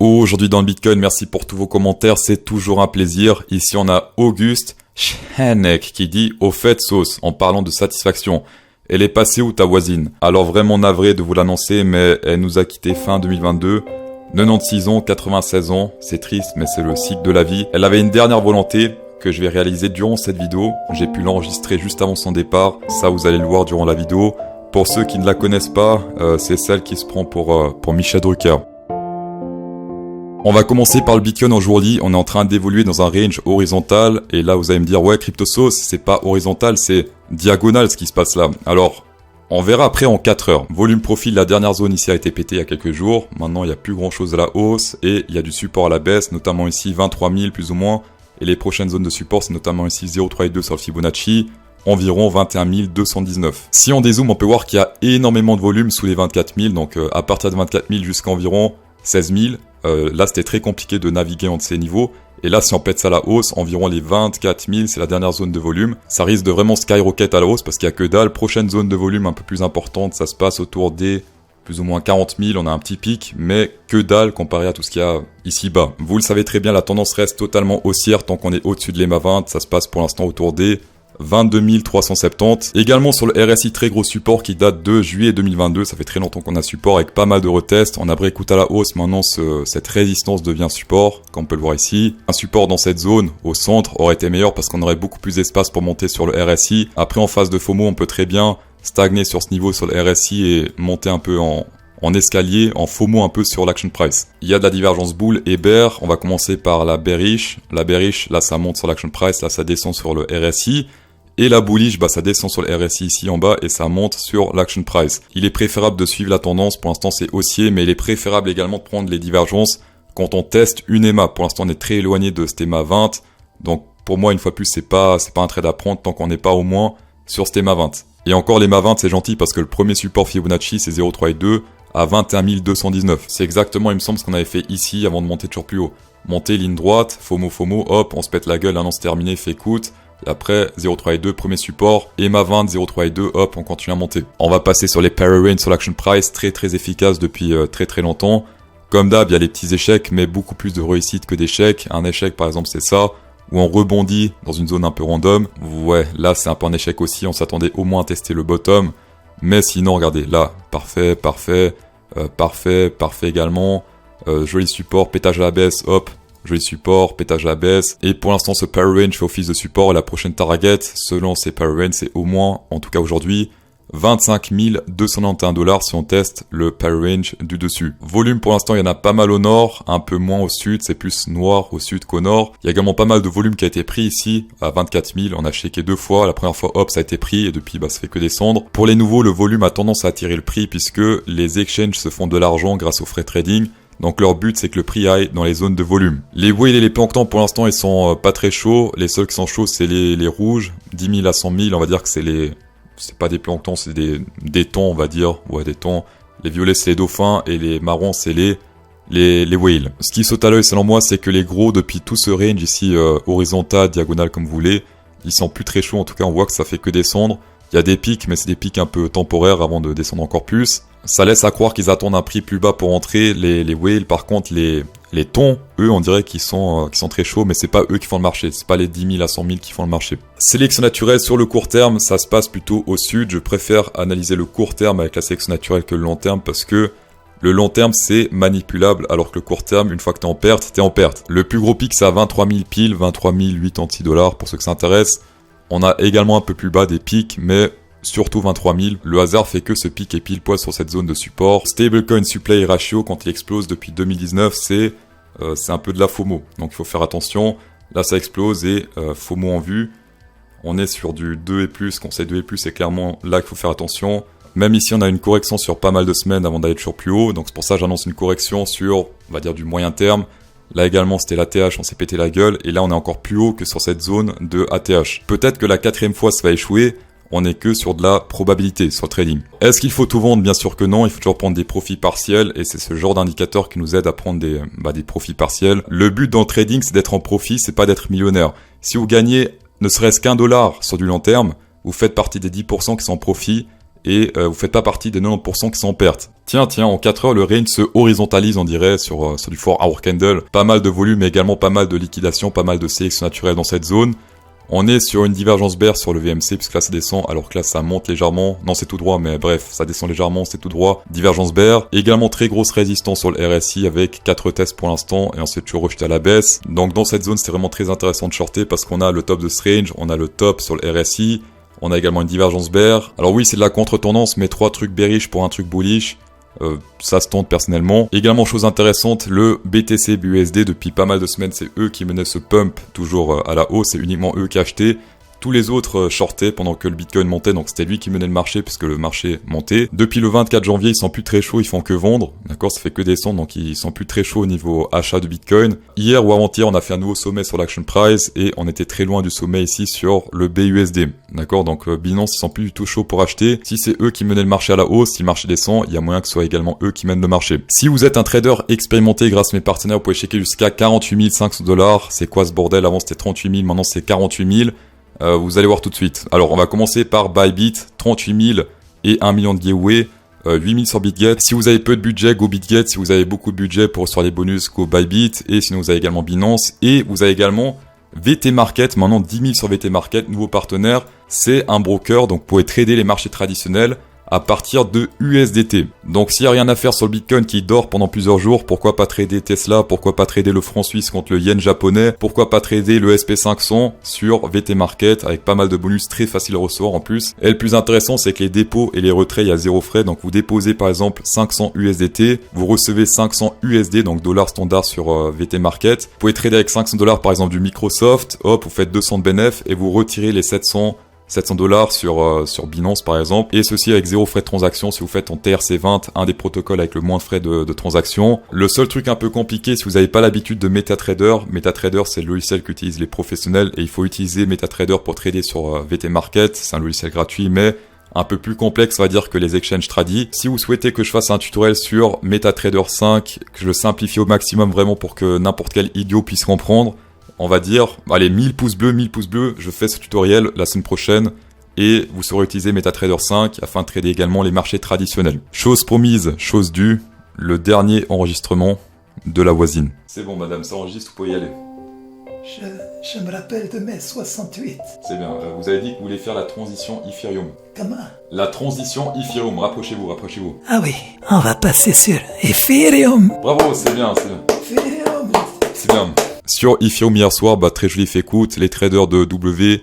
Aujourd'hui dans le Bitcoin, merci pour tous vos commentaires, c'est toujours un plaisir. Ici on a Auguste Schenek qui dit « Au fait sauce » en parlant de satisfaction. Elle est passée où ta voisine? Alors vraiment navré de vous l'annoncer, mais elle nous a quitté fin 2022. 96 ans, 96 ans, c'est triste mais c'est le cycle de la vie. Elle avait une dernière volonté que je vais réaliser durant cette vidéo. J'ai pu l'enregistrer juste avant son départ, ça vous allez le voir durant la vidéo. Pour ceux qui ne la connaissent pas, c'est celle qui se prend pour Michel Drucker. On va commencer par le Bitcoin aujourd'hui. On est en train d'évoluer dans un range horizontal. Et là, vous allez me dire, ouais, CryptoSauce, c'est pas horizontal, c'est diagonal ce qui se passe là. Alors, on verra après en 4 heures. Volume profil, la dernière zone ici a été pétée il y a quelques jours. Maintenant, il n'y a plus grand chose à la hausse. Et il y a du support à la baisse, notamment ici 23 000 plus ou moins. Et les prochaines zones de support, c'est notamment ici 0,3 sur le Fibonacci. Environ 21 219. Si on dézoome, on peut voir qu'il y a énormément de volume sous les 24 000. Donc, à partir de 24 000 jusqu'à environ 16 000. Là, c'était très compliqué de naviguer entre ces niveaux. Et là, si on pète ça à la hausse, environ les 24 000, c'est la dernière zone de volume. Ça risque de vraiment skyrocket à la hausse parce qu'il n'y a que dalle. Prochaine zone de volume un peu plus importante, ça se passe autour des plus ou moins 40 000. On a un petit pic, mais que dalle comparé à tout ce qu'il y a ici bas. Vous le savez très bien, la tendance reste totalement haussière tant qu'on est au-dessus de l'EMA 20. Ça se passe pour l'instant autour des 22 370. Également sur le RSI, très gros support qui date de juillet 2022. Ça fait très longtemps qu'on a support avec pas mal de retests. On a breakout à la hausse. Maintenant, cette résistance devient support, comme on peut le voir ici. Un support dans cette zone, au centre, aurait été meilleur parce qu'on aurait beaucoup plus d'espace pour monter sur le RSI. Après, en phase de FOMO, on peut très bien stagner sur ce niveau sur le RSI et monter un peu en escalier, en FOMO un peu sur l'action price. Il y a de la divergence bull et bear. On va commencer par la bearish. La bearish, là, ça monte sur l'action price. Là, ça descend sur le RSI. Et la bullish, ça descend sur le RSI ici en bas et ça monte sur l'action price. Il est préférable de suivre la tendance, pour l'instant c'est haussier, mais il est préférable également de prendre les divergences quand on teste une EMA. Pour l'instant on est très éloigné de cette EMA 20, donc pour moi une fois de plus c'est pas un trade à prendre tant qu'on n'est pas au moins sur cette EMA 20. Et encore l'EMA 20 c'est gentil parce que le premier support Fibonacci c'est 0,3 à 21 219. C'est exactement il me semble ce qu'on avait fait ici avant de monter toujours plus haut. Monter ligne droite, FOMO, hop, on se pète la gueule, un an c'est terminé, fait écoute. Et après, 0,3 premier support, EMA 20, 0,3 hop, on continue à monter. On va passer sur les Parallel Range sur l'Action Price, très efficace depuis très longtemps. Comme d'hab, il y a les petits échecs, mais beaucoup plus de réussite que d'échecs. Un échec, par exemple, c'est ça, où on rebondit dans une zone un peu random. Ouais, là, c'est un peu un échec aussi, on s'attendait au moins à tester le bottom. Mais sinon, regardez, là, parfait également. Joli support, pétage à la baisse, hop. Joli support, pétage à la baisse. Et pour l'instant, ce power range fait office de support. Et la prochaine target, selon ces power range, c'est au moins, en tout cas aujourd'hui, 25 291 si on teste le power range du dessus. Volume, pour l'instant, il y en a pas mal au nord, un peu moins au sud. C'est plus noir au sud qu'au nord. Il y a également pas mal de volume qui a été pris ici, à 24 000. On a shaké 2 fois. La première fois, hop, ça a été pris. Et depuis, ça fait que descendre. Pour les nouveaux, le volume a tendance à attirer le prix puisque les exchanges se font de l'argent grâce au frais trading. Donc leur but c'est que le prix aille dans les zones de volume. Les whales et les planctons pour l'instant ils sont pas très chauds. Les seuls qui sont chauds c'est les rouges. 10 000 à 100 000 on va dire que c'est pas des planctons, c'est des thons on va dire. Ouais des thons. Les violets c'est les dauphins et les marrons c'est les whales. Ce qui saute à l'œil selon moi c'est que les gros depuis tout ce range ici horizontal, diagonal comme vous voulez, ils sont plus très chauds en tout cas on voit que ça fait que descendre. Il y a des pics mais c'est des pics un peu temporaires avant de descendre encore plus. Ça laisse à croire qu'ils attendent un prix plus bas pour entrer. Les whales, par contre, les thons, eux, on dirait qu'ils sont très chauds, mais c'est pas eux qui font le marché. C'est pas les 10 000 à 100 000 qui font le marché. Sélection naturelle sur le court terme, ça se passe plutôt au sud. Je préfère analyser le court terme avec la sélection naturelle que le long terme parce que le long terme, c'est manipulable, alors que le court terme, une fois que t'es en perte, t'es en perte. Le plus gros pic, c'est à 23 000 piles, 23 086 $ pour ceux que ça intéresse. On a également un peu plus bas des pics, mais surtout 23 000. Le hasard fait que ce pic est pile poil sur cette zone de support. Stablecoin supply ratio, quand il explose depuis 2019, c'est un peu de la FOMO. Donc il faut faire attention. Là, ça explose et FOMO en vue. On est sur du 2 et plus. Conseil 2 et plus, c'est clairement là qu'il faut faire attention. Même ici, on a une correction sur pas mal de semaines avant d'aller toujours plus haut. Donc c'est pour ça que j'annonce une correction sur, on va dire, du moyen terme. Là également, c'était l'ATH, on s'est pété la gueule. Et là, on est encore plus haut que sur cette zone de ATH. Peut-être que la 4e fois, ça va échouer. On n'est que sur de la probabilité sur le trading. Est-ce qu'il faut tout vendre? Bien sûr que non, il faut toujours prendre des profits partiels et c'est ce genre d'indicateur qui nous aide à prendre des profits partiels. Le but dans le trading, c'est d'être en profit, c'est pas d'être millionnaire. Si vous gagnez ne serait-ce qu'$1 sur du long terme, vous faites partie des 10% qui sont en profit et vous faites pas partie des 90% qui sont en perte. Tiens, en 4 heures, le range se horizontalise, on dirait, sur du 4 hour candle. Pas mal de volume, mais également pas mal de liquidation, pas mal de sélection naturelle dans cette zone. On est sur une divergence bear sur le VMC, puisque là ça descend, alors que là ça monte légèrement. Non, c'est tout droit, mais bref, ça descend légèrement, c'est tout droit. Divergence bear. Également très grosse résistance sur le RSI avec 4 tests pour l'instant, et ensuite toujours rejeté à la baisse. Donc dans cette zone, c'est vraiment très intéressant de shorter, parce qu'on a le top de ce range, on a le top sur le RSI, on a également une divergence bear. Alors oui, c'est de la contre-tendance, mais 3 trucs bearish pour un truc bullish. Ça se tente personnellement. Également chose intéressante, le BTC BUSD depuis pas mal de semaines, c'est eux qui menaient ce pump toujours à la hausse, c'est uniquement eux qui achetaient. Tous les autres shortaient pendant que le Bitcoin montait, donc c'était lui qui menait le marché puisque le marché montait. Depuis le 24 janvier, ils sont plus très chauds, ils font que vendre, d'accord, ça fait que descendre, donc ils sont plus très chauds au niveau achat de Bitcoin. Hier ou avant-hier, on a fait un nouveau sommet sur l'action price et on était très loin du sommet ici sur le BUSD, d'accord, donc Binance, ils sont plus du tout chauds pour acheter. Si c'est eux qui menaient le marché à la hausse, si le marché descend, il y a moyen que ce soit également eux qui mènent le marché. Si vous êtes un trader expérimenté grâce à mes partenaires, vous pouvez checker jusqu'à 48 500 $. C'est quoi ce bordel? Avant c'était 38 000, maintenant c'est 48 000. Vous allez voir tout de suite. Alors on va commencer par Bybit, 38 000 et 1 million de giveaway, 8 000 sur BitGet. Si vous avez peu de budget, go BitGet. Si vous avez beaucoup de budget pour recevoir les bonus, go Bybit. Et sinon vous avez également Binance. Et vous avez également VT Market, maintenant 10 000 sur VT Market, nouveau partenaire. C'est un broker, donc vous pouvez trader les marchés traditionnels à partir de USDT. Donc s'il n'y a rien à faire sur le Bitcoin qui dort pendant plusieurs jours, pourquoi pas trader Tesla, pourquoi pas trader le franc suisse contre le yen japonais, pourquoi pas trader le SP500 sur VT Market avec pas mal de bonus très faciles à recevoir en plus. Et le plus intéressant, c'est que les dépôts et les retraits, il y a zéro frais. Donc vous déposez par exemple 500 USDT, vous recevez 500 USD, donc dollars standard sur VT Market. Vous pouvez trader avec 500 $ par exemple du Microsoft, hop, vous faites 200 de bénéf et vous retirez les 700 $ sur Binance par exemple, et ceci avec zéro frais de transaction si vous faites en TRC20, un des protocoles avec le moins de frais de transaction. Le seul truc un peu compliqué, si vous n'avez pas l'habitude de MetaTrader, MetaTrader c'est le logiciel qu'utilisent les professionnels et il faut utiliser MetaTrader pour trader sur VT Market, c'est un logiciel gratuit mais un peu plus complexe, on va dire, que les exchanges tradis. Si vous souhaitez que je fasse un tutoriel sur MetaTrader 5, que je le simplifie au maximum vraiment pour que n'importe quel idiot puisse comprendre, on va dire, allez, 1000 pouces bleus, je fais ce tutoriel la semaine prochaine et vous saurez utiliser MetaTrader 5 afin de trader également les marchés traditionnels. Chose promise, chose due, le dernier enregistrement de la voisine. C'est bon madame, ça enregistre, vous pouvez y aller. Je me rappelle de mai 68. C'est bien, vous avez dit que vous voulez faire la transition Ethereum. Comment? La transition Ethereum, rapprochez-vous. Ah oui, on va passer sur Ethereum. Bravo, c'est bien. Ethereum. C'est bien. Sur Ethereum hier soir, très joli fait écoute, les traders de W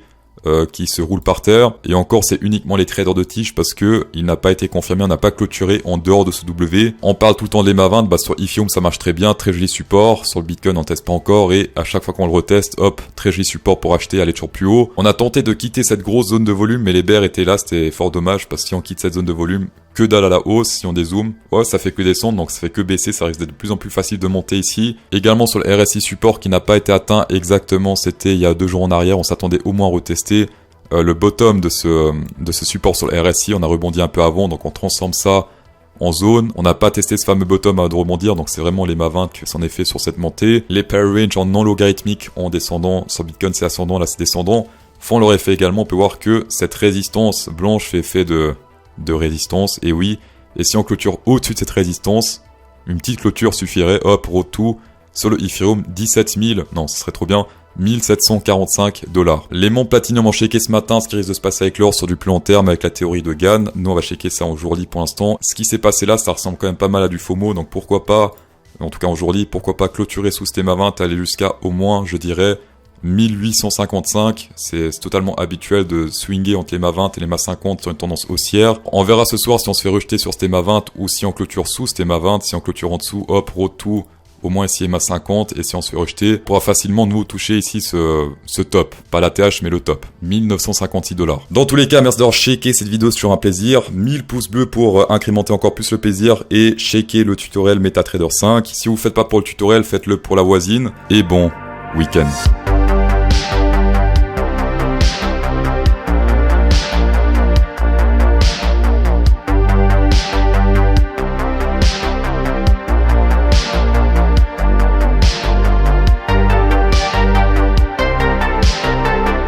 qui se roulent par terre. Et encore, c'est uniquement les traders de tige parce que il n'a pas été confirmé, on n'a pas clôturé en dehors de ce W. On parle tout le temps de l'EMA 20, sur Ethereum ça marche très bien, très joli support. Sur le Bitcoin on teste pas encore et à chaque fois qu'on le reteste, hop, très joli support pour acheter, aller toujours plus haut. On a tenté de quitter cette grosse zone de volume, mais les bears étaient là, c'était fort dommage parce que si on quitte cette zone de volume, que dalle à la hausse, si on dézoome, ouais, ça fait que descendre, donc ça fait que baisser, ça risque d'être de plus en plus facile de monter ici. Également sur le RSI support qui n'a pas été atteint exactement, c'était il y a 2 jours en arrière, on s'attendait au moins à retester le bottom de ce support sur le RSI, on a rebondi un peu avant, donc on transforme ça en zone. On n'a pas testé ce fameux bottom avant de rebondir, donc c'est vraiment les MA20 qui s'en est fait sur cette montée. Les pair range en non logarithmique en descendant, sur Bitcoin c'est ascendant, là c'est descendant, font leur effet également. On peut voir que cette résistance blanche fait effet de résistance, et oui, et si on clôture au-dessus de cette résistance, une petite clôture suffirait, hop, road sur le Ethereum, 17 000, non, ce serait trop bien, 1745 $. Les monts Platinum ont checké ce matin ce qui risque de se passer avec l'or sur du plus long terme avec la théorie de Gann. Nous on va checker ça en jour-lit pour l'instant. Ce qui s'est passé là, ça ressemble quand même pas mal à du FOMO, donc pourquoi pas, en tout cas en jour-lit, pourquoi pas clôturer sous ce thème à 20, aller jusqu'à au moins, je dirais, 1855, c'est totalement habituel de swinger entre les MA 20 et les MA 50 sur une tendance haussière. On verra ce soir si on se fait rejeter sur ce MA 20 ou si on clôture sous ce MA 20. Si on clôture en dessous, hop, road to au moins ici MA 50, et si on se fait rejeter, on pourra facilement nous toucher ici ce top, pas la TH mais le top, 1956 $. Dans tous les cas, merci d'avoir checké cette vidéo, c'est toujours un plaisir. 1000 pouces bleus pour incrémenter encore plus le plaisir et checker le tutoriel MetaTrader 5. Si vous ne faites pas pour le tutoriel, faites-le pour la voisine et bon week-end.